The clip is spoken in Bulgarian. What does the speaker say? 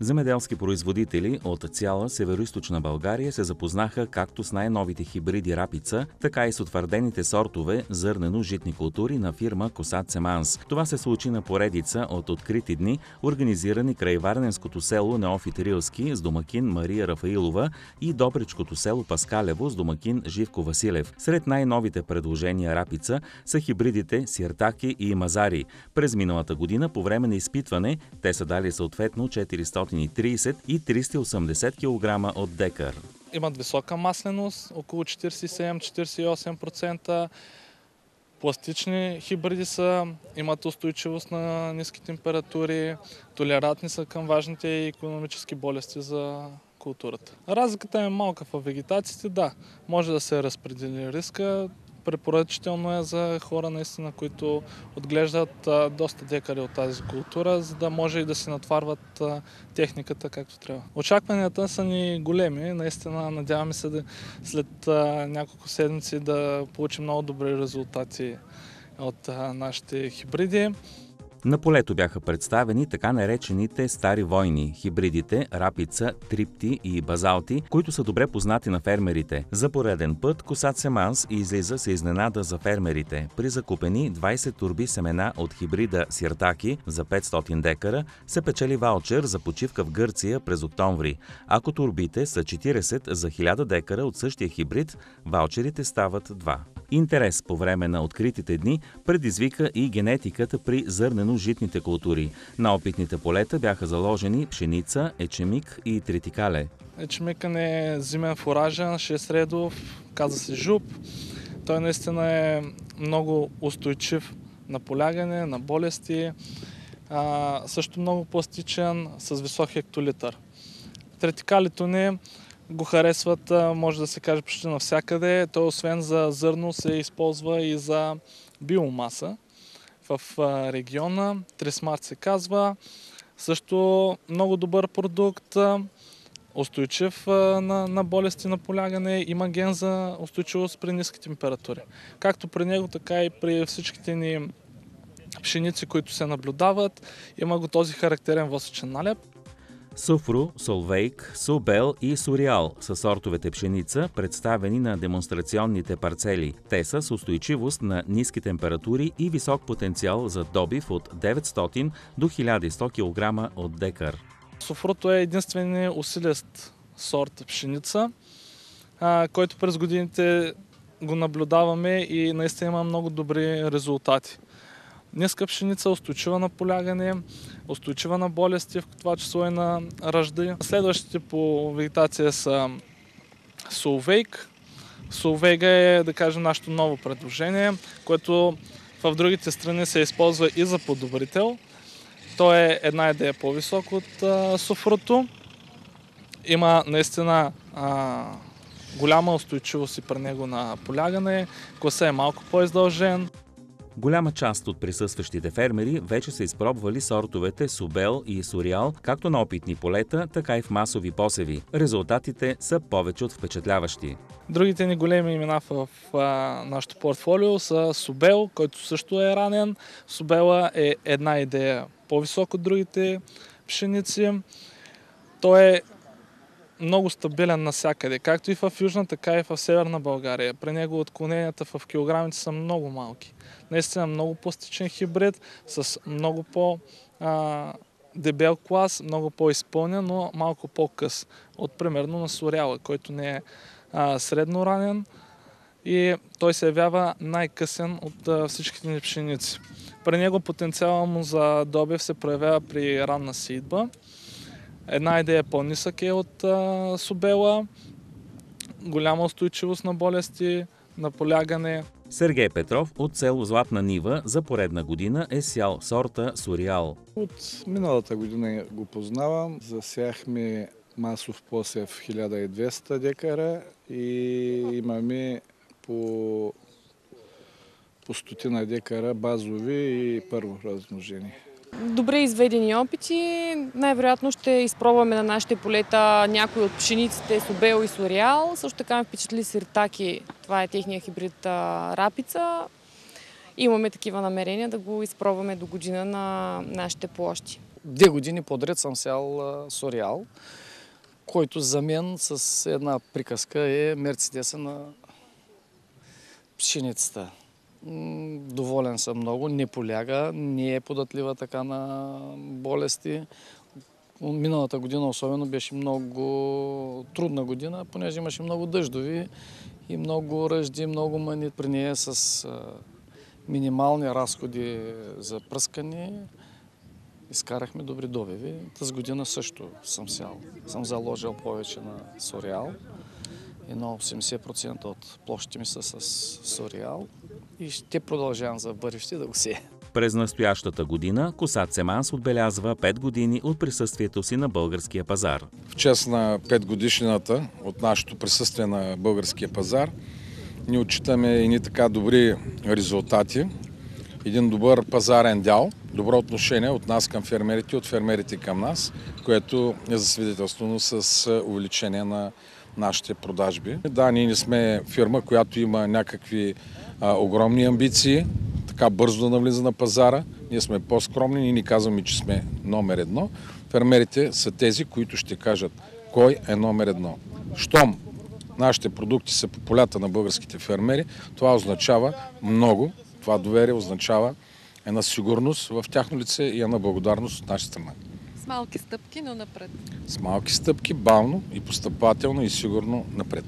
Земеделски производители от цяла североизточна България се запознаха както с най-новите хибриди рапица, така и с утвърдените сортове зърнено-житни култури на фирма Косат Семанс. Това се случи на поредица от открити дни, организирани край варненското село Неофит Рилски с домакин Мария Рафаилова и Добричкото село Паскалево с домакин Живко Василев. Сред най-новите предложения рапица са хибридите Сиртаки и Мазари. През миналата година по време на изпитване те са дали съответно 430 и 380 кг от декар. Имат висока масленост, около 47-48%. Пластични хибриди са, имат устойчивост на ниски температури, толерантни са към важните икономически болести за културата. Разликата е малка в вегетациите, да, може да се разпредели риска. Препоръчително е за хора, наистина, които отглеждат доста декари от тази култура, за да може и да си натварват техниката както трябва. Очакванията са ни големи. Наистина, надяваме се след няколко седмици да получим много добри резултати от нашите хибриди. На полето бяха представени така наречените стари войни, хибридите рапица, трипти и базалти, които са добре познати на фермерите. За пореден път Косат Семанс излиза с изненада за фермерите. При закупени 20 турби семена от хибрида Сиртаки за 500 декара се печели ваучер за почивка в Гърция през октомври. Ако турбите са 40 за 1000 декара от същия хибрид, ваучерите стават 2. Интерес по време на откритите дни предизвика и генетиката при зърнено-житните култури. На опитните полета бяха заложени пшеница, ечемик и тритикале. Ечемикът не е зимен фуражен, 6-редов, каза се жуп. Той наистина е много устойчив на полягане, на болести, също много пластичен, с висок хектолитър. Тритикалето ни го харесват, може да се каже, почти навсякъде. Той освен за зърно се използва и за биомаса в региона. Трисмарт се казва. Също много добър продукт, устойчив на болести на полягане. Има ген за устойчивост при ниски температури. Както при него, така и при всичките ни пшеници, които се наблюдават. Има го този характерен восъчен налеп. Суфру, Солвейк, Субел и Суриал са сортовете пшеница, представени на демонстрационните парцели. Те са с устойчивост на ниски температури и висок потенциал за добив от 900 до 1100 кг от декар. Суфруто е единственият усилист сорт пшеница, който през годините го наблюдаваме и наистина има много добри резултати. Ниска пшеница, устойчива на полягане, устойчива на болести, в това число и на ръжди. Следващите по вегетация са Солвейк. Солвейга е, да кажем, нашето ново предложение, което в другите страни се използва и за подобрител. Той е една идея по-висок от суфруто. Има наистина голяма устойчивост и при него на полягане. Класа е малко по-издължен. Голяма част от присъстващите фермери вече са изпробвали сортовете Субел и Суриал, както на опитни полета, така и в масови посеви. Резултатите са повече от впечатляващи. Другите ни големи имена в нашото портфолио са Субел, който също е ранен. Субела е една идея по-високо от другите пшеници. Той е много стабилен навсякъде, както и в Южна, така и в Северна България. При него отклоненията в килограмите са много малки. Наистина много пластичен хибрид, с много по-дебел клас, много по-изпълнен, но малко по-къс. От примерно на Суриала, който не е средно ранен и той се явява най-късен от всичките ни пшеници. При него потенциалът му за добив се проявява при ранна сеитба. Една идея по-нисък е от Субела, голяма устойчивост на болести, на полягане. Сергей Петров от село Златна Нива за поредна година е сял сорта Суриал. От миналата година го познавам. Засяхме масов посев 1200 декара и имаме по 100 декара базови и първо размножение. Добре изведени опити. Най-вероятно ще изпробваме на нашите полета някои от пшениците Субел и Суриал. Също така ме впечатли Сиртаки. Това е техния хибрид рапица. имаме такива намерения да го изпробваме до година на нашите площи. 2 години подред съм сял сореал, който за мен с една приказка е мерцедеса на пшеницата. Доволен съм много, не поляга, не е податлива така на болести. Миналата година особено беше много трудна година, понеже имаше много дъждови и много ръжди, много мани при нея с минимални разходи за пръскане. Изкарахме добри добиви. Тази година също съм сял. Съм заложил повече на сореал. Едно 80% от площите ми са с сореал и ще продължавам за бъдеще да го сея. През настоящата година Косат Семанс отбелязва 5 години от присъствието си на българския пазар. В чест на 5 годишнината от нашето присъствие на българския пазар, ние отчитаме едни така добри резултати, един добър пазарен дял, добро отношение от нас към фермерите, от фермерите към нас, което е засвидетелствано с увеличение на нашите продажби. Да, ние не сме фирма, която има някакви огромни амбиции, така бързо да навлиза на пазара. Ние сме по-скромни, ние ни казваме, че сме номер 1. Фермерите са тези, които ще кажат кой е номер 1. Щом нашите продукти са по полята на българските фермери, това означава много. Това доверие означава една сигурност в тяхно лице и една благодарност от наша страна. С малки стъпки, но напред. С малки стъпки, бавно и постъпателно и сигурно напред.